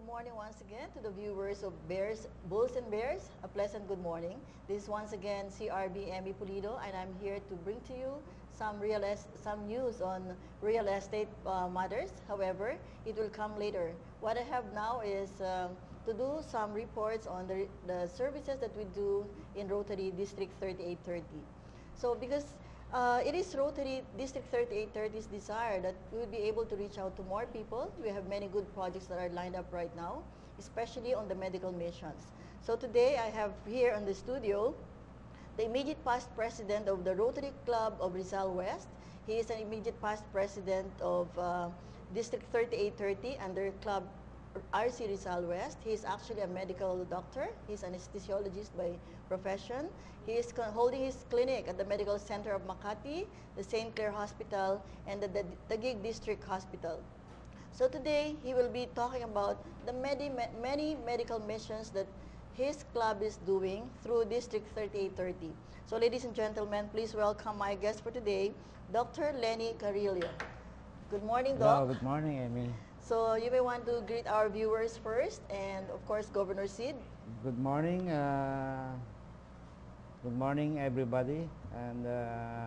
morning once again to the viewers of Bulls and Bears. A pleasant good morning. This is once again SVP Emi Pulido, and I'm here to bring to you some news on real estate matters. However, it will come later. What I have now is to do some reports on the services that we do in Rotary District 3830. So because it is Rotary District 3830's desire that we will be able to reach out to more people. We have many good projects that are lined up right now, especially on the medical missions. So today I have here in the studio the immediate past president of the Rotary Club of Rizal West. He is an immediate past president of District 3830 under Club RC Rizal West. He is actually a medical doctor. He's an anesthesiologist by profession. He is holding his clinic at the Medical Center of Makati, the St. Clair Hospital, and the Taguig District Hospital. So today, he will be talking about the many medical missions that his club is doing through District 3830. So ladies and gentlemen, please welcome my guest for today, Dr. Lenny Carillo. Good morning, Doc. Hello, good morning, Amy. So you may want to greet our viewers first, and of course, Governor Sid. Good morning. Good morning, everybody. And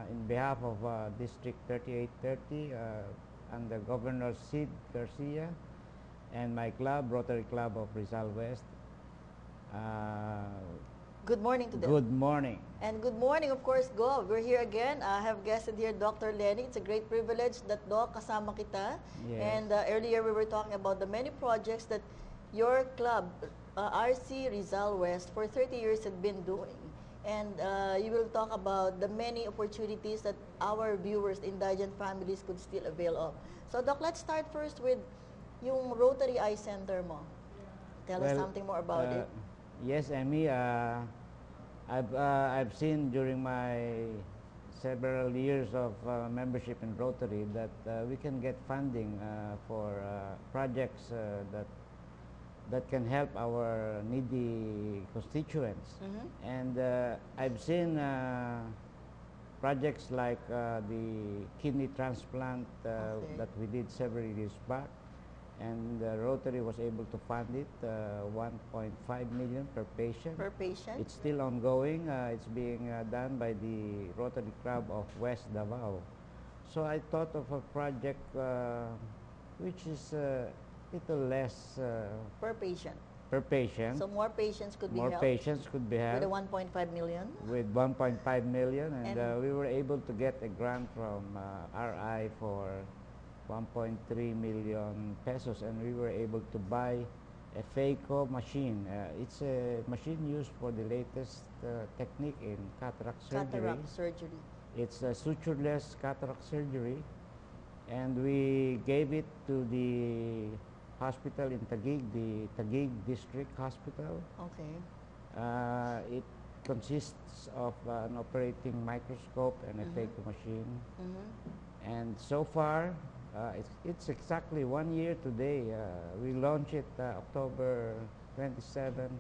in behalf of District 3830, under Governor Sid Garcia and my club, Rotary Club of Rizal West, good morning to them. Good morning. And good morning, of course, Gov. We're here again. I have guested here Dr. Lenny. It's a great privilege that, Doc, kasama kita. Yes. And earlier we were talking about the many projects that your club, RC Rizal West, for 30 years had been doing. And you will talk about the many opportunities that our viewers, indigent families, could still avail of. So, Doc, let's start first with yung Rotary Eye Center mo. Tell us something more about it. Yes, Amy. I've seen during my several years of membership in Rotary that we can get funding for projects that can help our needy constituents. Mm-hmm. And I've seen projects like the kidney transplant that we did several years back. And Rotary was able to fund it, 1.5 million per patient. Per patient? It's still ongoing. It's being done by the Rotary Club of West Davao. So I thought of a project which is a little less per patient. Per patient. So more patients could be helped. More patients could be helped. With the 1.5 million? With 1.5 million. And we were able to get a grant from RI for 1.3 million pesos, and we were able to buy a phaco machine. It's a machine used for the latest technique in cataract surgery. Cataract surgery. It's a sutureless cataract surgery, and we gave it to the hospital in Taguig, the Taguig District Hospital. Okay. It consists of an operating microscope and a phaco machine. Mm-hmm. And so far, it's exactly 1 year today. We launched it October 27,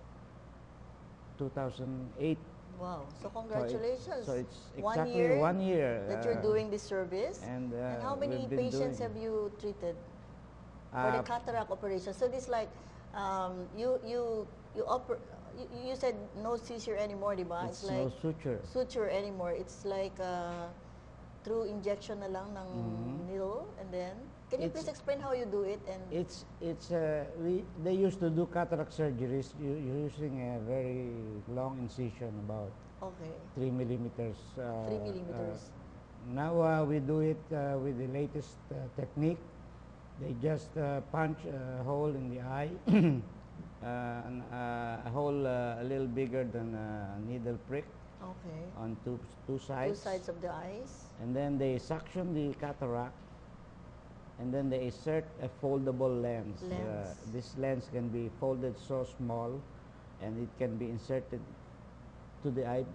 2008. Wow. So congratulations. So it's exactly 1 year that you're doing this service. And how many patients have you treated for the cataract operation? So this like you said no seizure anymore, diba? It's like no suture. Suture anymore. It's like through injection na lang ng needle, and then can you please explain how you do it? And they used to do cataract surgeries using a very long incision, about 3 millimeters. 3 millimeters. Now we do it with the latest technique. They just punch a hole in the eye, a hole a little bigger than a needle prick. Okay. On two sides. 2 sides of the eyes. And then they suction the cataract, and then they insert a foldable lens. This lens can be folded so small, and it can be inserted to the eye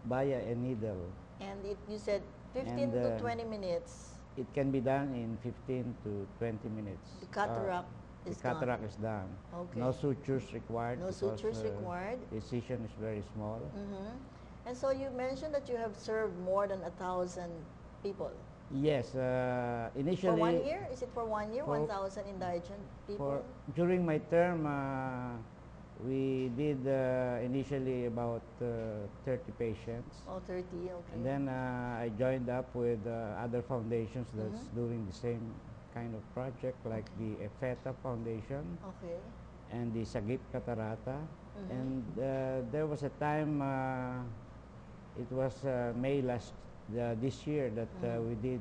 via a needle. And you said 15 to 20 minutes. It can be done in 15 to 20 minutes. The cataract is done. Cataract is done. Okay. No sutures required. No sutures required. The incision is very small. Mm-hmm. And so you mentioned that you have served more than 1,000 people. Yes, initially... For 1 year? Is it for 1 year? For- 1,000 indigent people? During my term, we did initially about 30 patients. Oh, 30, okay. And then I joined up with other foundations that's doing the same kind of project, like the EFETA Foundation Okay. and the Sagip Catarata. And there was a time, it was May this year, that we did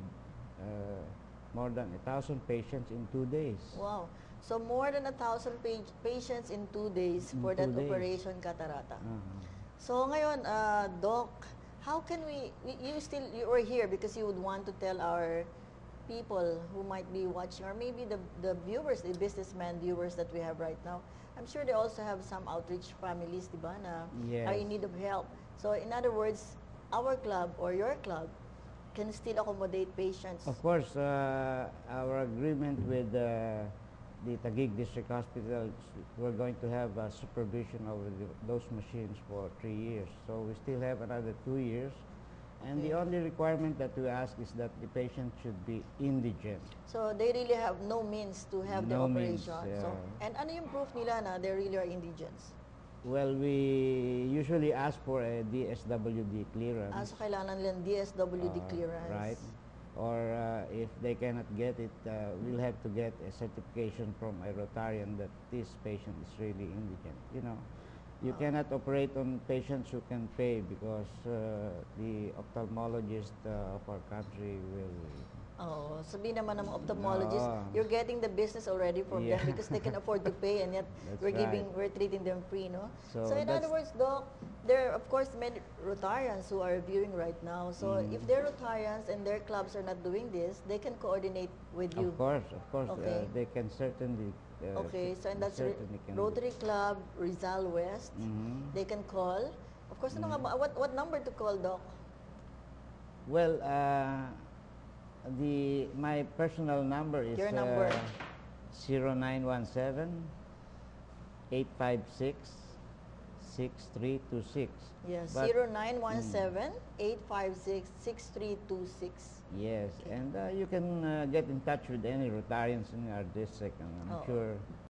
more than 1,000 patients in 2 days. Wow. So more than 1,000 patients in 2 days In for 2 that days. operation catarata. Uh-huh. So ngayon, Doc, how can you are here because you would want to tell our people who might be watching, or maybe the viewers, the businessman viewers that we have right now. I'm sure they also have some outreach families, di ba, na Yes. are in need of help. So in other words, our club or your club can still accommodate patients. Of course, our agreement with the Taguig District Hospital, we're going to have supervision over those machines for 3 years. So we still have another 2 years. And the only requirement that we ask is that the patient should be indigent. So they really have no means to have the No means, operation. So, and ano yung proof nila na they really are indigents? Well, we usually ask for a DSWD clearance. So kailangan nilang DSWD clearance. Right. Or if they cannot get it, we'll have to get a certification from a Rotarian that this patient is really indigent. You know, you cannot operate on patients who can pay because the ophthalmologist of our country will... Oh, sabihin naman ng mga ophthalmologist, No. you're getting the business already from them because they can afford to pay, and yet That's we're treating them free, no? So in other words, Doc, there are of course many Rotarians who are viewing right now. So if they're Rotarians and their clubs are not doing this, they can coordinate with you. Of course, Okay. they can certainly... Okay, so and that's certainly can Rotary Club Rizal West. They can call. Of course, ano nga ba, what number to call, Doc? Well, my personal number is Your number. 0917 856 6326. Yes, But- 0917-856-6326. Yes, and you can get in touch with any Rotarians in our district, and I'm Oo. sure